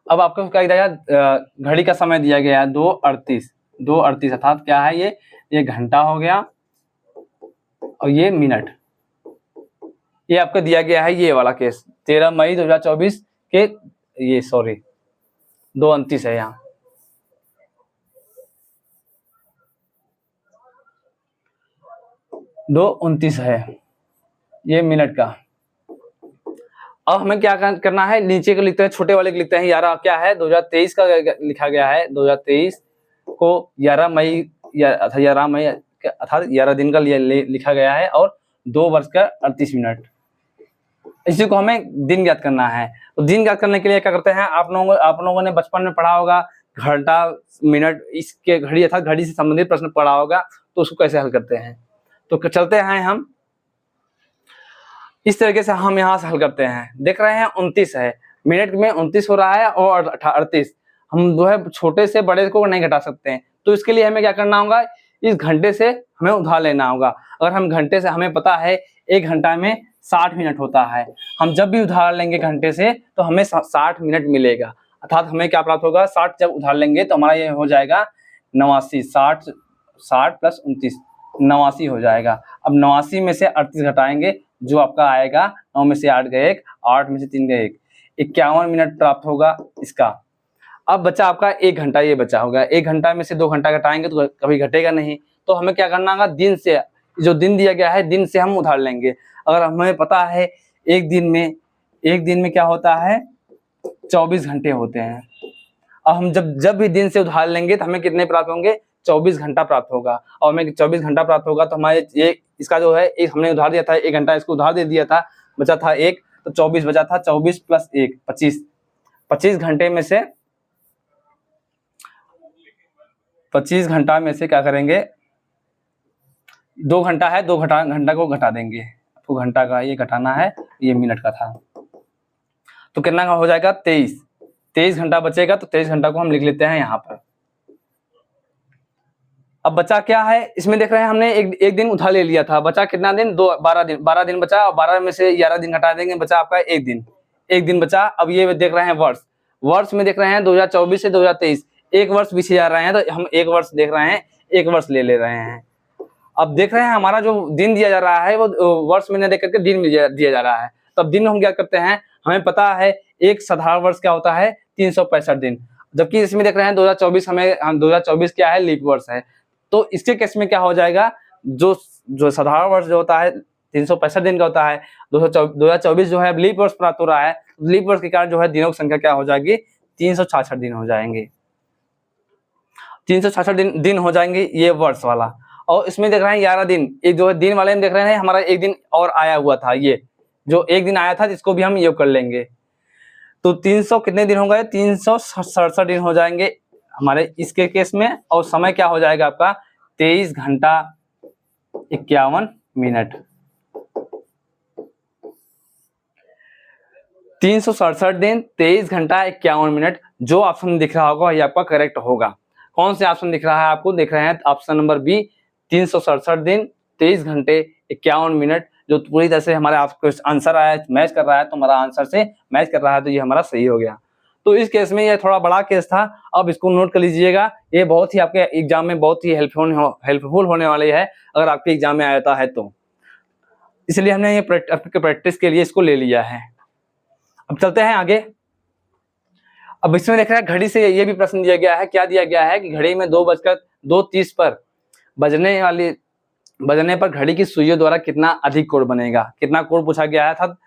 Speaker 1: अब आपको क्या दिया गया, घड़ी का समय दिया गया है 2:38 अर्थात क्या है, ये घंटा हो गया और ये मिनट, ये आपको दिया गया है ये वाला केस 13 मई 2024 के, ये सॉरी 2:29 है, यहाँ 2:29 है ये मिनट का। अब हमें क्या करना है, नीचे को लिखते हैं, छोटे वाले को लिखते हैं, 11 क्या है 2023 का लिखा गया है, 2023 को 11 मई 11 मई अर्थात 11 दिन का लिखा गया है और 2 वर्ष का 38 मिनट, इसी को हमें दिन ज्ञात करना है। तो दिन ज्ञात करने के लिए क्या करते हैं, आप लोगों ने बचपन में पढ़ा होगा घंटा मिनट, इसके घड़ी अर्थात घड़ी से संबंधित प्रश्न पढ़ा होगा, तो उसको कैसे हल करते हैं। तो चलते हैं हम इस तरीके से, हम यहाँ से हल करते हैं। देख रहे हैं 29 है, मिनट में 29 हो रहा है और 38, हम जो है छोटे से बड़े को नहीं घटा सकते हैं, तो इसके लिए हमें क्या करना होगा, इस घंटे से हमें उधार लेना होगा। अगर हम घंटे से, हमें पता है 1 घंटा में 60 मिनट होता है, हम जब भी उधार लेंगे घंटे से तो हमें 60 मिनट मिलेगा, अर्थात हमें क्या प्राप्त होगा, 60 जब उधार लेंगे तो हमारा ये हो जाएगा 89, 60 प्लस 29 89 हो जाएगा। अब 89 में से 38 घटाएंगे, जो आपका आएगा 9 में से 8 गए 1, 8 में से 3 गए 1, 51 मिनट प्राप्त होगा इसका। अब बचा आपका 1 घंटा, ये बचा होगा, 1 घंटा में से 2 घंटा घटाएंगे तो कभी घटेगा नहीं, तो हमें क्या करना होगा, दिन से, जो दिन दिया गया है दिन से हम उधार लेंगे। अगर हमें पता है एक दिन में क्या होता है, 24 घंटे होते हैं। अब हम जब भी दिन से उधार लेंगे तो हमें कितने प्राप्त होंगे, 24 घंटा प्राप्त होगा। और हमें 24 घंटा प्राप्त होगा तो हमारे ये इसका जो है एक हमने उधार दिया था 1 घंटा, इसको उधार दे दिया था, बचा था 1, तो 24 बचा था, 24 प्लस 1 25। 25 घंटे में से 25 घंटा में से क्या करेंगे, 2 घंटा है, 2 घंटा को घटा देंगे। आपको घंटा का ये घटाना है, ये मिनट का था, तो कितना का हो जाएगा 23। 23 घंटा बचेगा, तो 23 घंटा को हम लिख लेते हैं यहाँ पर। अब बचा क्या है, इसमें देख रहे हैं हमने एक दिन उधार ले लिया था, बचा कितना दिन, 12 दिन बचा, और 12 में से 11 दिन घटा देंगे, बचा आपका एक दिन बचा। अब ये देख रहे हैं वर्ष में देख रहे हैं 2024 से 2023, एक वर्ष पीछे जा रहे हैं, तो हम एक वर्ष देख रहे हैं, एक वर्ष ले रहे हैं। अब देख रहे हैं हमारा जो दिन दिया जा रहा है वो वर्ष में न देख करके दिन में दिया जा रहा है, तब दिन हम क्या करते हैं, हमें पता है एक साधारण वर्ष क्या होता है 365 दिन, जबकि इसमें देख रहे हैं 2024 हम 2024 क्या है, लीप वर्ष है। तो इसके केस में क्या हो जाएगा, जो साधारण वर्ष जो होता है 365 दिन का होता है, 2024 जो है लीप वर्ष प्राप्त हो रहा है, लीप वर्ष के कारण जो है दिनों की संख्या क्या हो जाएगी, 366 दिन हो जाएंगे, 366 दिन हो जाएंगे ये वर्ष वाला। और इसमें देख रहे हैं 11 दिन, एक जो है दिन वाले में देख रहे हैं हमारा एक दिन और आया हुआ था, ये जो एक दिन आया था जिसको भी हम योग कर लेंगे, तो 300 कितने दिन हो गए, 367 दिन हो जाएंगे हमारे इसके केस में। और समय क्या हो जाएगा आपका 23 घंटा 51 मिनट। 367 दिन 23 घंटा 51 मिनट, जो ऑप्शन दिख रहा होगा ये आपका करेक्ट होगा। कौन से ऑप्शन दिख रहा है आपको, दिख रहे हैं ऑप्शन नंबर बी, 367 दिन 23 घंटे 51 मिनट, जो पूरी तरह से हमारे आपको आंसर आया, मैच कर रहा है, तो हमारा आंसर से मैच कर रहा है, तो ये हमारा सही हो गया। तो इस केस में ये थोड़ा बड़ा केस था, अब इसको नोट कर लीजिएगा, ये बहुत ही आपके एग्जाम में बहुत ही हेल्पफुल होने वाली है अगर आपके एग्जाम में आता है तो, इसलिए हमने ये प्रैक्टिस के लिए इसको ले लिया है। अब चलते हैं आगे। अब इसमें देख रहे हैं घड़ी से ये भी प्रश्न दिया गया है, क्या दिया गया है कि घड़ी में 2:02:30 पर बजने पर घड़ी की सुइयों द्वारा कितना अधिक कोण बनेगा, कितना कोण पूछा गया है था।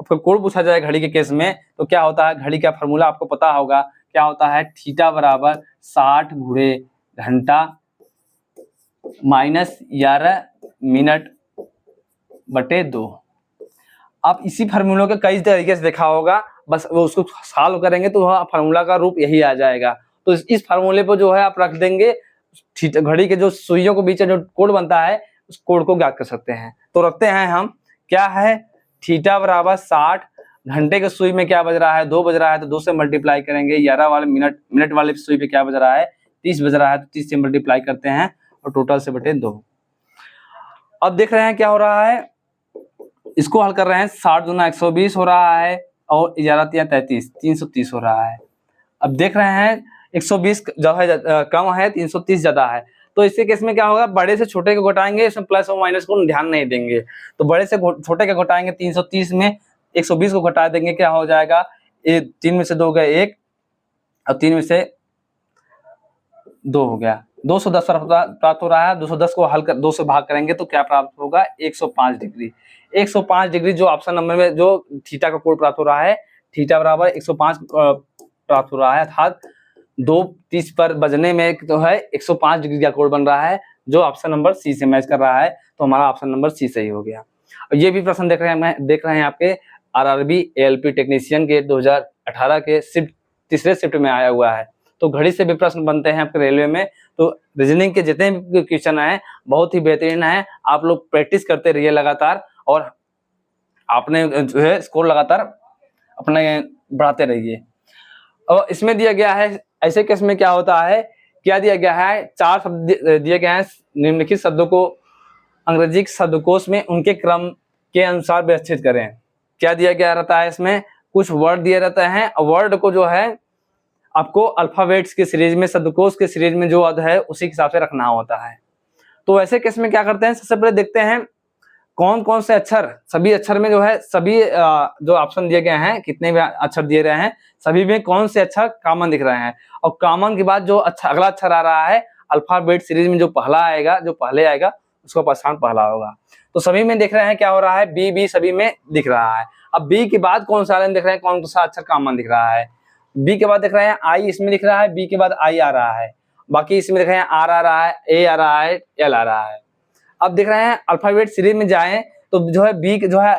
Speaker 1: कोण पूछा जाए घड़ी के केस में तो क्या होता है, घड़ी का फॉर्मूला आपको पता होगा, क्या होता है, थीटा बराबर 60 गुणे घंटा माइनस 11 मिनट बटे 2। आप इसी फार्मूले को कई तरीके से देखा होगा, बस वो उसको सॉल्व करेंगे तो वह फार्मूला का रूप यही आ जाएगा। तो इस फार्मूले पर जो है आप रख देंगे, घड़ी के जो सुइयों के बीच में जो कोण बनता है उस कोण को ज्ञात कर सकते हैं। तो रखते हैं हम, क्या है, थीटा बराबर 60, घंटे के सुई में क्या बज रहा है, 2 बज रहा है, तो 2 से मल्टीप्लाई करेंगे, 11 वाले मिनट वाले सुई पे क्या बज रहा है, 30 बज रहा है, तो 30 से मल्टीप्लाई करते हैं और टोटल से बटे 2। अब देख रहे हैं क्या हो रहा है, इसको हल कर रहे हैं, 60 दूना 120 हो रहा है और 11 तिया 33, 330 हो रहा है। अब देख रहे हैं 120 जो है कम है, 330 ज्यादा है, तो इसके केस में क्या होगा, बड़े से छोटे को घटाएंगे, इसमें प्लस और माइनस को ध्यान नहीं देंगे, तो बड़े से छोटे का घटाएंगे, 330 में 120 को घटा देंगे, क्या हो जाएगा, ये 3 में से 2 गए 1 और 3 में से 2 हो गया, 210 प्राप्त हो रहा है। 210 को हल कर 2 से भाग करेंगे तो क्या प्राप्त होगा, 105 डिग्री। 105 डिग्री जो ऑप्शन नंबर में जो थीटा का कोण प्राप्त हो रहा है, थीटा बराबर 105 प्राप्त हो रहा है, अर्थात 2:30 पर बजने में जो है 105 डिग्री का कोण बन रहा है, जो ऑप्शन नंबर सी से मैच कर रहा है, तो हमारा ऑप्शन नंबर सी सही हो गया। और ये भी प्रश्न देख रहे हैं आपके आरआरबी एएलपी टेक्नीशियन के 2018 के तीसरे शिफ्ट में आया हुआ है, तो घड़ी से भी प्रश्न बनते हैं आपके रेलवे में। तो रीजनिंग के जितने भी क्वेश्चन आए बहुत ही बेहतरीन है, आप लोग प्रैक्टिस करते रहिए लगातार, और आपने जो है स्कोर लगातार अपने बढ़ाते रहिए। और इसमें दिया गया है, ऐसे केस में क्या होता है, क्या दिया गया है, 4 शब्द दिए गए हैं, निम्नलिखित शब्दों को अंग्रेजी शब्दकोश में उनके क्रम के अनुसार व्यवस्थित करें। क्या दिया गया रहता है, इसमें कुछ वर्ड दिए रहते हैं, वर्ड को जो है आपको अल्फाबेट्स के सीरीज में, शब्दकोश के सीरीज में जो है उसी के हिसाब से रखना होता है। तो ऐसे केस में क्या करते हैं, सबसे पहले देखते हैं कौन कौन से अक्षर, सभी अक्षर में जो है सभी जो ऑप्शन दिए गए हैं, कितने भी अक्षर दिए रहे हैं, सभी में कौन से अक्षर कॉमन दिख रहे हैं, और कॉमन के बाद जो अगला अक्षर आ रहा है अल्फाबेट सीरीज में जो पहले आएगा उसका स्थान पहला होगा। तो सभी में देख रहे हैं क्या हो रहा है, बी सभी में दिख रहा है। अब बी के बाद कौन सा लाइन दिख रहा है, कौन सा अक्षर कॉमन दिख रहा है? बी के बाद दिख रहा है आई, इसमें दिख रहा है बी के बाद आई आ रहा है, बाकी इसमें दिख रहे हैं आर आ रहा है, ए आ रहा है, एल आ रहा है। अब दिख रहे हैं अल्फाबेट सीरीज में जाएं तो जो है बी जो है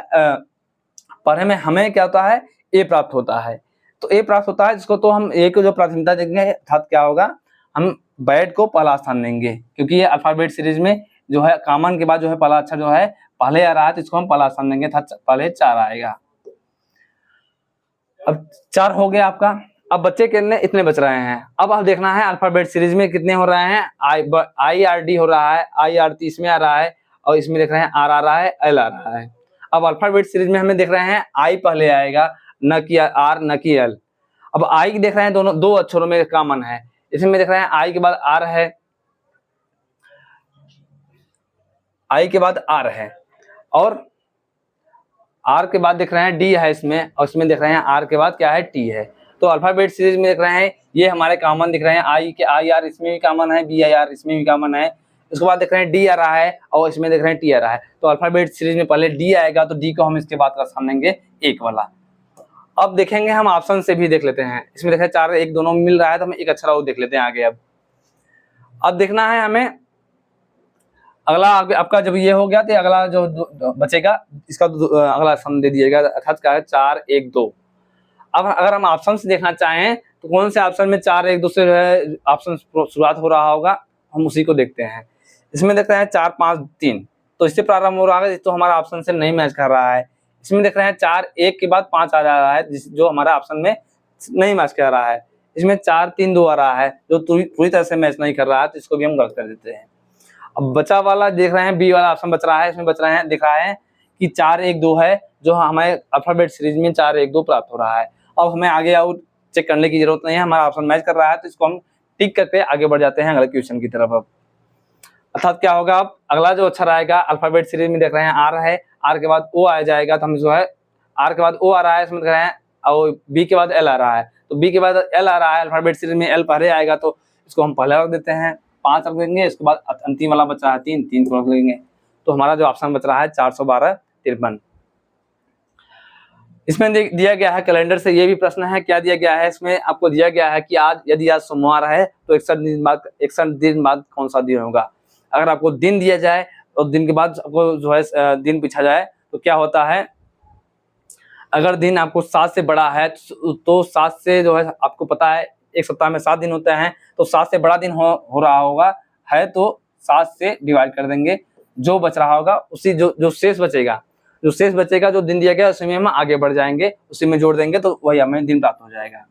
Speaker 1: पढ़ने में हमें क्या होता है, ए प्राप्त होता है। तो ए प्राप्त होता है जिसको तो हम ए को जो प्राथमिकता देंगे अर्थात क्या होगा, हम बैट को पहला स्थान देंगे, क्योंकि ये अल्फाबेट सीरीज में जो है कॉमन के बाद जो है पहला अक्षर जो है पहले आ रहा है, तो इसको हम पहला स्थान देंगे, पहले 4 आएगा। अब 4 हो गया आपका। अब बच्चे कितने, इतने बच रहे हैं। अब आप देखना है अल्फाबेट सीरीज में कितने हो रहे हैं, आई आर डी हो रहा है, आई आर टी इसमें आ रहा है, और इसमें देख रहे हैं आर आ रहा है, एल आ रहा है। अब अल्फाबेट सीरीज में हमें देख रहे हैं आई पहले आएगा, न कि आर न कि एल। अब आई देख रहे हैं दोनों दो अक्षरों में कॉमन है, इसमें देख रहे हैं आई के बाद आर है, आई के बाद आर है, और आर के बाद देख रहे हैं डी है इसमें, और इसमें देख रहे हैं आर के बाद क्या है, टी है। तो अल्फाबेट सीरीज में देख रहे हैं ये हमारे कॉमन दिख रहे हैं, आई के आई आर इसमें भी कॉमन है, बी आई आर इसमें भी कॉमन है। उसके बाद देख रहे हैं डी आ रहा है और इसमें देख रहे हैं टी आ रहा है। तो अल्फाबेट सीरीज में पहले डी आएगा, तो डी को हम इसके बाद का स्थान देंगे 1 वाला। अब देखेंगे हम ऑप्शन से भी देख लेते हैं, इसमें देखें 4 1 दोनों में मिल रहा है, तो हम एक अक्षर और देख लेते हैं आगे। अब देखना है हमें अगला, आपका जब ये हो गया तो अगला जो बचेगा इसका अगला ऑप्शन दे दिएगा, अर्थात क्या है 4 1 2। अब अगर हम ऑप्शन से देखना चाहें तो कौन से ऑप्शन में 4 1 2 से जो है ऑप्शन शुरुआत हो रहा होगा, हम उसी को देखते हैं। इसमें देखते हैं 4 5 3, तो इससे प्रारंभ हो रहा है, तो हमारा ऑप्शन से नहीं मैच कर रहा है। इसमें देख रहे हैं 4 1 के बाद 5 आ जा रहा है, जो हमारा ऑप्शन में नहीं मैच कर रहा है। इसमें 4 3 2 आ रहा है, जो पूरी तरह से मैच नहीं कर रहा है, तो इसको भी हम गलत कर देते हैं। अब बचा वाला देख रहे हैं बी वाला ऑप्शन बच रहा है, इसमें बच रहे हैं दिख रहा है कि 4 1 2 है, जो हमें अल्फाबेट सीरीज में 4 1 2 प्राप्त हो रहा है। अब हमें आगे और चेक करने की जरूरत नहीं है, हमारा ऑप्शन मैच कर रहा है, तो इसको हम टिक करके आगे बढ़ जाते हैं अगले क्वेश्चन की तरफ। अब अर्थात क्या होगा, अब अगला जो अक्षर आएगा अल्फाबेट सीरीज में देख रहे हैं आर है, आर के बाद ओ आ जाएगा, तो हम जो है आर के बाद ओ आ रहा है, इसमें देख रहे हैं और बी के बाद एल आ रहा है, तो बी के बाद एल आ रहा है, अल्फाबेट सीरीज में एल पहले आएगा, तो इसको हम पहले रख देते हैं, 5 रख देंगे। इसके बाद अंतिम वाला बच रहा है 3 3 को रख लेंगे, तो हमारा जो ऑप्शन बच रहा है 412 53। इसमें दिया गया है कैलेंडर से, ये भी प्रश्न है, क्या दिया गया है इसमें, आपको दिया गया है कि आज यदि आज सोमवार है तो 61 दिन बाद कौन सा दिन होगा। अगर आपको दिन दिया जाए और दिन के बाद आपको जो है दिन पूछा जाए तो क्या होता है, अगर दिन आपको 7 से बड़ा है तो 7 से जो है आपको पता है एक सप्ताह में 7 दिन होते हैं, तो 7 से बड़ा दिन हो रहा होगा है, तो 7 से डिवाइड कर देंगे, जो बच रहा होगा उसी जो शेष बचेगा, जो दिन दिया गया उसी में हम आगे बढ़ जाएंगे, उसी में जोड़ देंगे, तो वही हमें दिन प्राप्त हो जाएगा।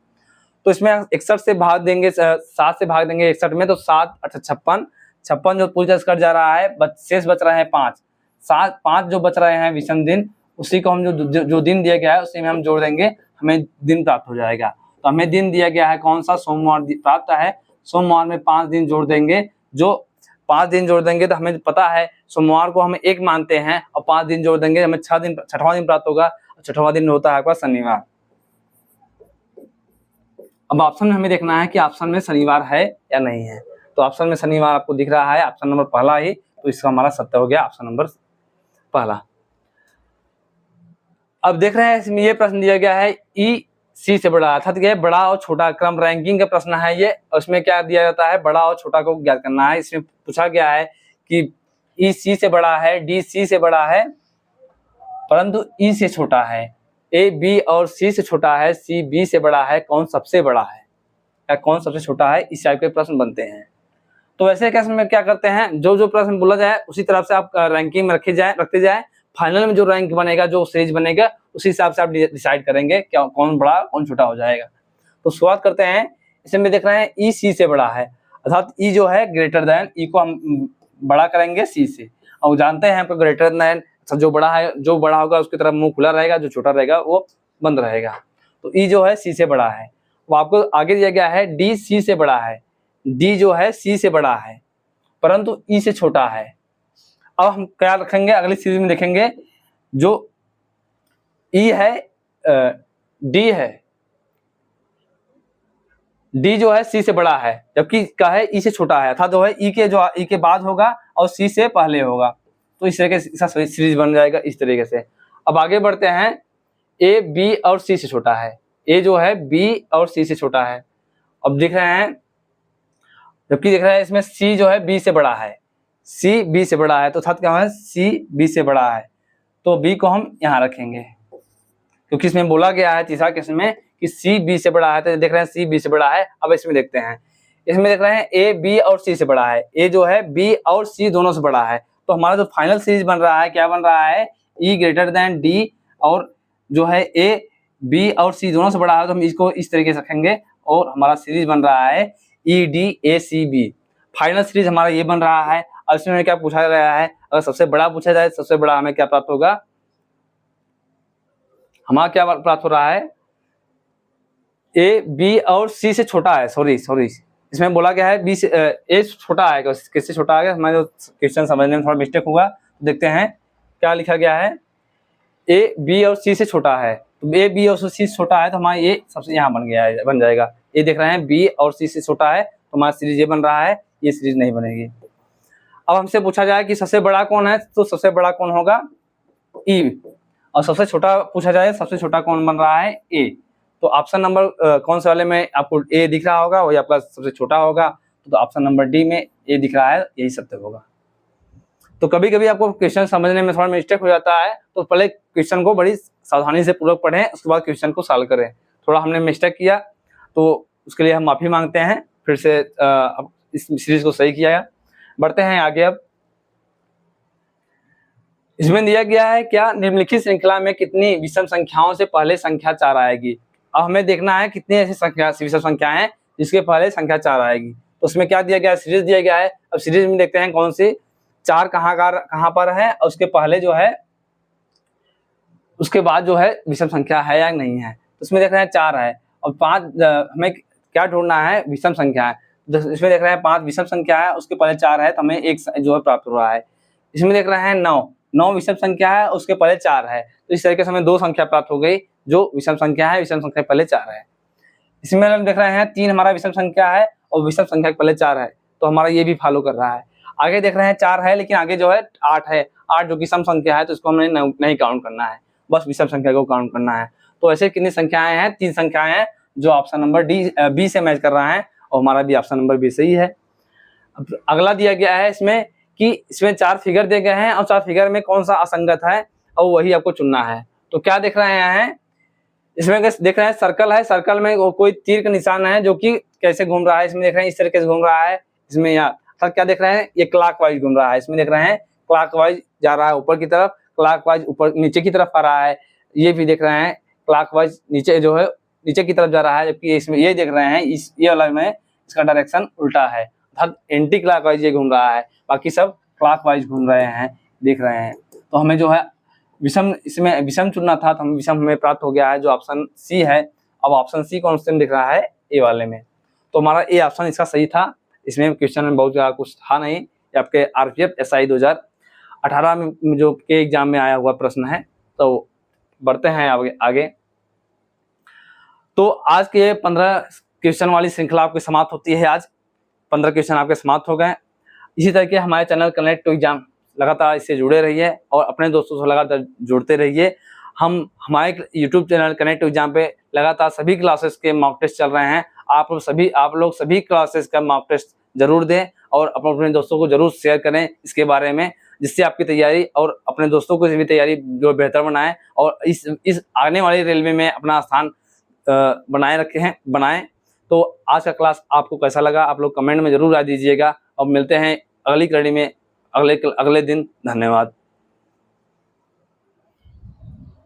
Speaker 1: तो इसमें 61 से भाग देंगे, 7 से भाग देंगे 61 में, तो 7 56 56 जो पूरी तरह से कट जा रहा है, शेष बच रहे हैं 5 जो बच रहे हैं विषम दिन, उसी को हम जो दिन दिया गया है उसी में हम जोड़ देंगे, हमें दिन प्राप्त हो जाएगा। तो हमें दिन दिया गया है कौन सा, सोमवार प्राप्त है, सोमवार में 5 दिन जोड़ देंगे, जो 5 दिन जोड़ देंगे तो हमें पता है सोमवार को हम 1 मानते हैं, और 5 दिन जोड़ देंगे हमें 6 दिन, 6वां दिन प्राप्त होगा, 6वां दिन होता है आपका शनिवार। अब ऑप्शन में हमें देखना है कि ऑप्शन में शनिवार है या नहीं है, तो ऑप्शन में शनिवार आपको दिख रहा है, ऑप्शन नंबर पहला ही, तो इसका हमारा सत्य हो गया ऑप्शन नंबर पहला। अब देख रहे हैं इसमें ये प्रश्न दिया गया है ई सी से बड़ा, अर्थात ये बड़ा और छोटा क्रम रैंकिंग का प्रश्न है ये। उसमें क्या दिया जाता है, बड़ा और छोटा को ज्ञात करना है। इसमें पूछा गया है कि ई सी से बड़ा है, डी सी से बड़ा है, परंतु ई से छोटा है, ए बी और सी से छोटा है, सी बी से बड़ा है, कौन सबसे बड़ा है या कौन सबसे छोटा है, इस टाइप के प्रश्न बनते हैं। तो वैसे केस में क्या करते हैं, जो प्रश्न बोला जाए उसी तरफ से आप रैंकिंग में रखते जाए, फाइनल में जो रैंक बनेगा, जो सीरीज बनेगा, उसी हिसाब से आप डिसाइड करेंगे क्या कौन बड़ा कौन छोटा हो जाएगा। तो शुरुआत करते हैं, इसमें देख रहे हैं ई सी से बड़ा है, अर्थात ई जो है ग्रेटर देन, ई को हम बड़ा करेंगे सी से, और जानते हैं आपको ग्रेटर देन जो बड़ा है, जो बड़ा होगा उसकी तरफ मुंह खुला रहेगा, जो छोटा रहेगा वो बंद रहेगा। तो ई जो है सी से बड़ा है। वो आपको आगे दिया गया है डी सी से बड़ा है, डी जो है सी से बड़ा है परंतु ई से छोटा है। अब हम क्या रखेंगे, अगली सीरीज में देखेंगे, जो ई है डी है, डी जो है सी से बड़ा है, जबकि क्या है ई से छोटा है, अर्थात जो है ई के बाद होगा और सी से पहले होगा, तो इस तरीके से सीरीज बन जाएगा इस तरीके से। अब आगे बढ़ते हैं, ए बी और सी से छोटा है, ए जो है बी और सी से छोटा है। अब दिख रहे हैं, जबकि दिख रहा है इसमें सी जो है बी से बड़ा है, सी बी से बड़ा है, तो अर्थात क्या है सी बी से बड़ा है, तो बी को हम यहाँ रखेंगे, क्योंकि इसमें बोला गया है तीसरा क्वेश्चन में कि सी बी से बड़ा है, तो देख रहे हैं सी बी से बड़ा है। अब इसमें देखते हैं, इसमें देख रहे हैं ए बी और सी से बड़ा है, ए जो है बी और सी दोनों से बड़ा है, तो हमारा जो फाइनल सीरीज बन रहा है क्या बन रहा है, ई ग्रेटर देन डी, और जो है ए बी और सी दोनों से बड़ा है, तो हम इसको इस तरीके से रखेंगे और हमारा सीरीज बन रहा है E D A C B. Final series हमारा ये बन रहा है। अब इसमें क्या पूछा गया है, अगर सबसे बड़ा पूछा जाए, सबसे बड़ा हमें क्या प्राप्त होगा, हमारा क्या प्राप्त हो रहा है, ए बी और सी से छोटा है, सॉरी इसमें बोला गया है बी से ए छोटा है, किससे छोटा है, हमारे जो क्वेश्चन समझने में थोड़ा मिस्टेक होगा, देखते हैं क्या लिखा गया है, ए बी और सी से छोटा है, तो ए बी और सी से छोटा है, तो हमारा ये सबसे यहाँ बन गया है, बन जाएगा। ये देख रहे हैं बी और सी से छोटा है, तो हमारा सीरीज ये बन रहा है, ये सीरीज नहीं बनेगी। अब हमसे पूछा जाए कि सबसे बड़ा कौन है, तो सबसे बड़ा कौन होगा, ई, और सबसे छोटा पूछा जाए, सबसे छोटा कौन बन रहा है, ए। तो ऑप्शन नंबर कौन से वाले में आपको ए दिख रहा होगा, वही आपका सबसे छोटा होगा, तो ऑप्शन नंबर डी में ए दिख रहा है, यही सत्य होगा। तो कभी कभी आपको क्वेश्चन समझने में थोड़ा मिस्टेक हो जाता है, तो पहले क्वेश्चन को बड़ी सावधानी से पूर्वक पढ़ें, उसके बाद क्वेश्चन को सॉल्व करें। थोड़ा हमने मिस्टेक किया तो उसके लिए हम माफी मांगते हैं, फिर से इस सीरीज को सही किया। बढ़ते हैं आगे। अब इसमें दिया गया है क्या, निम्नलिखित श्रृंखला में कितनी विषम संख्याओं से पहले संख्या 4 आएगी। अब हमें देखना है कितनी ऐसी संख्या विषम संख्या है जिसके पहले संख्या 4 आएगी। तो उसमें क्या दिया गया है, सीरीज दिया गया है। अब सीरीज में देखते हैं कौन सी 4 कहाँ पर है, और उसके पहले जो है, उसके बाद जो है विषम संख्या है या नहीं है। तो इसमें देख रहे हैं 4 है, और 5 हमें क्या ढूंढना है, विषम संख्या है। इसमें देख रहे हैं 5 विषम संख्या है, उसके पहले 4 है, तो हमें एक जो है प्राप्त हो रहा है। इसमें देख रहे हैं 9 विषम संख्या है, उसके पहले 4 है, तो इस तरीके से हमें 2 संख्या प्राप्त हो गई जो विषम संख्या है, विषम संख्या पहले 4 है। इसमें हम देख रहे हैं 3 हमारा विषम संख्या है और विषम संख्या पहले 4 है, तो हमारा ये भी फॉलो कर रहा है। आगे देख रहे हैं 4 है, लेकिन आगे जो है 8 है, 8 जो कि सम संख्या है, तो इसको हमें नहीं काउंट करना है, बस विषम संख्या को काउंट करना है। तो ऐसे कितनी संख्याएं हैं, 3 संख्याएं हैं जो ऑप्शन नंबर बी से मैच कर रहा है, और हमारा भी ऑप्शन नंबर बी सही है। अब अगला दिया गया है इसमें कि इसमें 4 फिगर दिए गए हैं और 4 फिगर में कौन सा असंगत है, और वही आपको चुनना है। तो क्या देख रहे हैं, इसमें देख रहे हैं सर्कल है, सर्कल में कोई तीर का निशान है जो कि कैसे घूम रहा है, इसमें देख रहे हैं इस तरीके से घूम रहा है। इसमें यहाँ क्या देख रहे हैं, ये क्लॉकवाइज घूम रहा है, इसमें देख रहे हैं क्लॉकवाइज जा रहा है ऊपर की तरफ, क्लॉकवाइज ऊपर नीचे की तरफ आ रहा है। ये भी देख रहे हैं क्लॉकवाइज नीचे जो है नीचे की तरफ जा रहा है, जबकि इसमें ये देख रहे हैं इस ये वाला में इसका डायरेक्शन उल्टा है, अर्थात एंटी क्लॉकवाइज ये घूम रहा है, बाकी सब क्लॉकवाइज घूम रहे हैं, देख रहे हैं। तो हमें जो है विषम, इसमें विषम चुनना था, तो हम विषम हमें प्राप्त हो गया है, जो ऑप्शन सी है। अब ऑप्शन सी कौन से दिख रहा है, ए वाले में, तो हमारा ए ऑप्शन इसका सही था। इसमें क्वेश्चन में बहुत ज़्यादा कुछ था नहीं, ये आपके आरपीएफ एसआई 2018 में जो के एग्जाम में आया हुआ प्रश्न है। तो बढ़ते हैं आगे। तो आज के 15 क्वेश्चन वाली श्रृंखला आपकी समाप्त होती है। आज 15 क्वेश्चन आपके समाप्त हो गए। इसी तरह के हमारे चैनल कनेक्ट टू एग्जाम लगातार इससे जुड़े रहिए और अपने दोस्तों से लगातार जुड़ते रहिए। हम हमारे YouTube channel connect to exam पे लगातार सभी क्लासेस के मॉक टेस्ट चल रहे हैं। आप लोग सभी क्लासेस का मॉक टेस्ट जरूर दें और अपने दोस्तों को जरूर शेयर करें इसके बारे में, जिससे आपकी तैयारी और अपने दोस्तों को भी तैयारी जो बेहतर बनाएं और इस आने वाली रेलवे में अपना स्थान बनाएं। तो आज का क्लास आपको कैसा लगा, आप लोग कमेंट में जरूर राय दीजिएगा, और मिलते हैं अगली कड़ी में अगले दिन। धन्यवाद।